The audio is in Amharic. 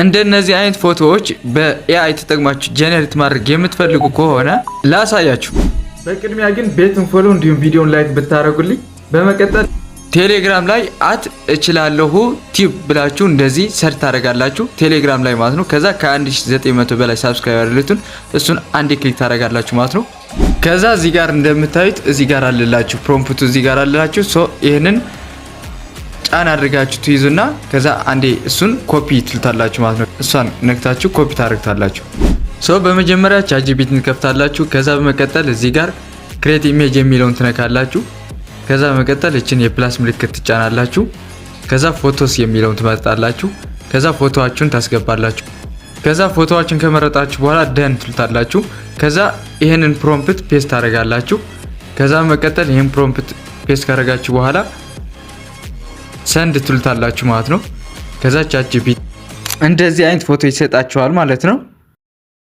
እንደነዚህ አይነት ፎቶዎች በኤአይ ተጠቅማችሁ ጄኔሬት ማድረግ የምትፈልጉ ከሆነ ላሳያችሁ። በቅድሚያ ግን ቤቱን ፎሎ እንዲሁም ቪዲዮን ላይክ ብታረጉልኝ። በመቀጠል ቴሌግራም ላይ እችላለሁ ቲዩብ ብላችሁ እንደዚህ ሰርች ታደርጋላችሁ ቴሌግራም ላይ ማለት ነው። ከዛ ከ1900 በላይ ሳብስክራይበር ያሉትን እሱን አንዴ ክሊክ ታደርጋላችሁ ማለት ነው። ከዛ እዚህ ጋር እንደምታዩት እዚህ ጋር አለላችሁ ፕሮምፕቱ እዚህ ጋር አለላችሁ። ሶ ይሄንን ጫን አድርጋችሁ ትይዙና ከዛ አንዴ እሱን ኮፒ ትልታላችሁ ማለት ነው። እሷን ነክታችሁ ኮፒ ታደርጉታላችሁ። ሶ በመጀመሪያ ቻትጂፒቲን ከፍታላችሁ። ከዛ በመቀጠል እዚህ ጋር ክሬት ኢሜጅ የሚለውን ትነካላችሁ። ከዛ በመቀጠል እችን የፕላስ ምልክት ትጫናላችሁ። ከዛ ፎቶስ የሚለውን ትመርጣላችሁ። ከዛ ፎቶአችሁን ታስገባላችሁ። ከዛ ፎቶአችሁን ከመረጣችሁ በኋላ ደን ትልታላችሁ። ከዛ ይሄንን ፕሮምፕት ፔስት ታደርጋላችሁ። ከዛ በመቀጠል ይሄን ፕሮምፕት ፔስት ካደረጋችሁ በኋላ ሰንድ ትልታላችሁ ማለት ነው። ከዛ ቻትጂፒቲ እንደዚህ አይነት ፎቶ ይሰጣችኋል ማለት ነው።